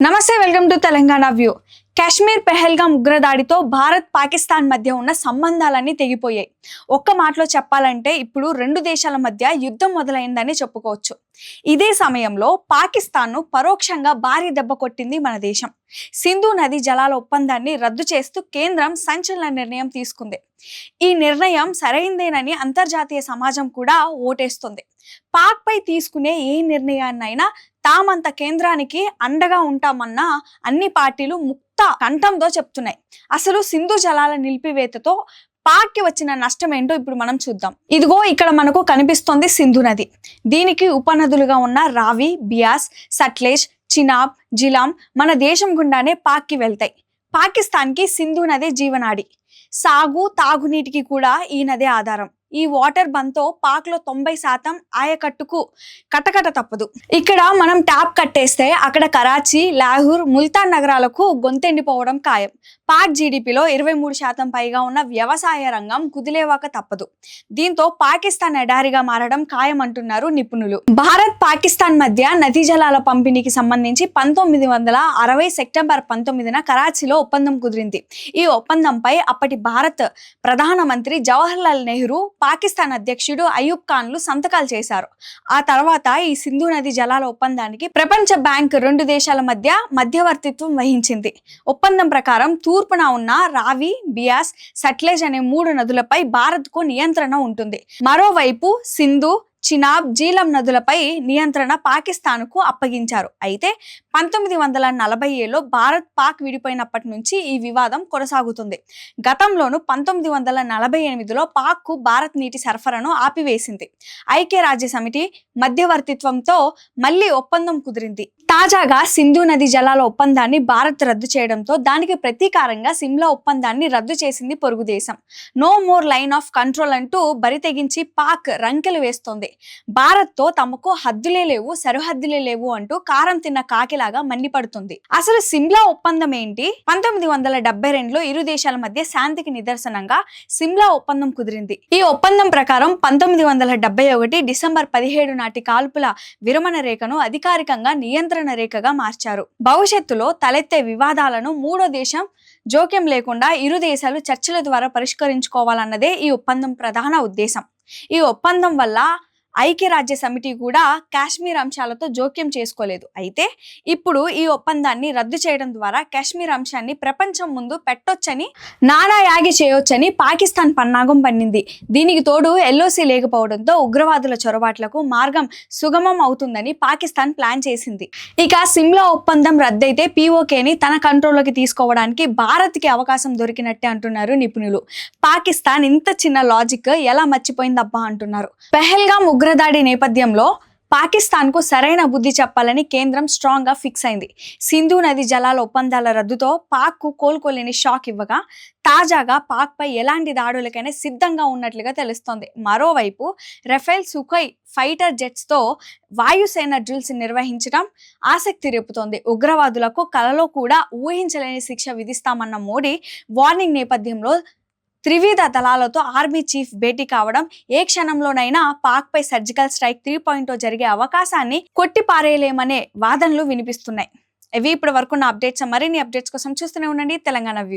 నమస్తే, welcome to Telangana view. Kashmir Pahalgam ఉగ్రదాడితో భారత్ పాకిస్తాన్ మధ్య ఉన్న సంబంధాలన్నీ తెగిపోయాయి. ఒక్క మాటలో చెప్పాలంటే ఇప్పుడు రెండు దేశాల మధ్య యుద్ధం మొదలైందని చెప్పుకోవచ్చు. ఇదే సమయంలో పాకిస్తాన్ను పరోక్షంగా భారీ దెబ్బ కొట్టింది మన దేశం. సింధు నది జలాల ఒప్పందాన్ని రద్దు చేస్తూ కేంద్రం సంచలన నిర్ణయం తీసుకుంది. ఈ నిర్ణయం సరైందేనని అంతర్జాతీయ సమాజం కూడా ఓటేస్తుంది. పాక్ పై తీసుకునే ఏ నిర్ణయాన్నైనా తామంత కేంద్రానికి అండగా ఉంటామన్న అన్ని పార్టీలు ముక్త కంఠంతో చెప్తున్నాయి. అసలు సింధు జలాల నిలిపివేతతో పాక్ కి వచ్చిన నష్టం ఏంటో ఇప్పుడు మనం చూద్దాం. ఇదిగో ఇక్కడ మనకు కనిపిస్తోంది సింధు నది. దీనికి ఉపనదులుగా ఉన్న రావి, బియాస్, సట్లెజ్, చినాబ్, జిలాం మన దేశం గుండానే పాక్ కి వెళ్తాయి. పాకిస్తాన్ కి సింధు నదే జీవనాడి. సాగు, తాగునీటికి కూడా ఈ నదే ఆధారం. ఈ వాటర్ బంద్ తో పాక్ లో 90% ఆయకట్టుకు కటకట తప్పదు. ఇక్కడ మనం ట్యాప్ కట్టేస్తే అక్కడ కరాచీ, లాహోర్, ముల్తాన్ నగరాలకు గొంతెండిపోవడం ఖాయం. పాక్ జీడిపిలో 23% పైగా ఉన్న వ్యవసాయ రంగం కుదిలేవాక తప్పదు. దీంతో పాకిస్తాన్ ఎడారిగా మారడం ఖాయం అంటున్నారు నిపుణులు. భారత్ పాకిస్తాన్ మధ్య నదీ జలాల పంపిణీకి సంబంధించి 1960 సెప్టెంబర్ 19న కరాచీలో ఒప్పందం కుదిరింది. ఈ ఒప్పందంపై అప్పటి భారత్ ప్రధానమంత్రి జవహర్లాల్ నెహ్రూ, పాకిస్తాన్ అధ్యక్షుడు అయూబ్ ఖాన్లు సంతకాలు చేశారు. ఆ తర్వాత ఈ సింధు నది జలాల ఒప్పందానికి ప్రపంచ బ్యాంక్ రెండు దేశాల మధ్య మధ్యవర్తిత్వం వహించింది. ఒప్పందం ప్రకారం తూర్పున ఉన్న రావి, బియాస్, సట్లెజ్ అనే 3 నదులపై భారత్ కు నియంత్రణ ఉంటుంది. మరోవైపు సింధు, చినాబ్, జీలం నదులపై నియంత్రణ పాకిస్తాన్ కు అప్పగించారు. అయితే 1947లో భారత్ పాక్ విడిపోయినప్పటి నుంచి ఈ వివాదం కొనసాగుతుంది. గతంలోను 1948లో పాక్ కు భారత్ నీటి సరఫరాను ఆపివేసింది. ఐక్యరాజ్య సమితి మధ్యవర్తిత్వంతో మళ్లీ ఒప్పందం కుదిరింది. తాజాగా సింధు నది జలాల ఒప్పందాన్ని భారత్ రద్దు చేయడంతో దానికి ప్రతీకారంగా సిమ్లా ఒప్పందాన్ని రద్దు చేసింది పొరుగు దేశం. No more line of control అంటూ బరితెగించి పాక్ రంకెలు వేస్తోంది. భారత్ తో తమకు హద్దులే లేవు, సరిహద్దులే లేవు అంటూ కారం తిన్న కాకిలాగా మండిపడుతుంది. అసలు సిమ్లా ఒప్పందం ఏంటి? 1972లో ఇరు దేశాల మధ్య శాంతికి నిదర్శనంగా సిమ్లా ఒప్పందం కుదిరింది. ఈ ఒప్పందం ప్రకారం 1971 డిసెంబర్ 17 నాటి కాల్పుల విరమణ రేఖను అధికారికంగా నియంత్రణ రేఖగా మార్చారు. భవిష్యత్తులో తలెత్తే వివాదాలను మూడో దేశం జోక్యం లేకుండా ఇరు దేశాలు చర్చల ద్వారా పరిష్కరించుకోవాలన్నదే ఈ ఒప్పందం ప్రధాన ఉద్దేశం. ఈ ఒప్పందం వల్ల ఐక్యరాజ్య సమితి కూడా కాశ్మీర్ అంశాలతో జోక్యం చేసుకోలేదు. అయితే ఇప్పుడు ఈ ఒప్పందాన్ని రద్దు చేయడం ద్వారా కాశ్మీర్ అంశాన్ని ప్రపంచం ముందు పెట్టొచ్చని, నానాయాగి చేయొచ్చని పాకిస్తాన్ పన్నాగం పన్నింది. దీనికి తోడు ఎల్ఓసి లేకపోవడంతో ఉగ్రవాదుల చొరబాట్లకు మార్గం సుగమం అవుతుందని పాకిస్తాన్ ప్లాన్ చేసింది. ఇక సిమ్లా ఒప్పందం రద్దయితే పీఓకేని తన కంట్రోల్లోకి తీసుకోవడానికి భారత్కి అవకాశం దొరికినట్టే అంటున్నారు నిపుణులు. పాకిస్తాన్ ఇంత చిన్న లాజిక్ ఎలా మర్చిపోయిందబ్బా అంటున్నారు. పెహల్గాం ఉగ్రదాడి నేపథ్యంలో పాకిస్తాన్ కు సరైన బుద్ధి చెప్పాలని కేంద్రం స్ట్రాంగ్ గా ఫిక్స్ అయింది. సింధు నది జలాల ఒప్పందాల రద్దుతో పాక్ కు కోలుకోలేని షాక్ ఇవ్వగా తాజాగా పాక్ పై ఎలాంటి దాడులకైనా సిద్ధంగా ఉన్నట్లుగా తెలుస్తోంది. మరోవైపు రఫేల్, సుఖోయ్ ఫైటర్ జెట్స్ తో వాయుసేన డ్రిల్స్ నిర్వహించడం ఆసక్తి రేపుతోంది. ఉగ్రవాదులకు కలలో కూడా ఊహించలేని శిక్ష విధిస్తామన్న మోడీ వార్నింగ్ నేపథ్యంలో త్రివిధ దళాలతో ఆర్మీ చీఫ్ భేటీ కావడం, ఏ క్షణంలోనైనా పాక్ పై సర్జికల్ స్ట్రైక్ 3.0 జరిగే అవకాశాన్ని కొట్టిపారేయలేమనే వాదనలు వినిపిస్తున్నాయి. ఇవి ఇప్పటి వరకు నా అప్డేట్స్. మరిన్ని అప్డేట్స్ కోసం చూస్తూనే ఉండండి తెలంగాణ వ్యూ.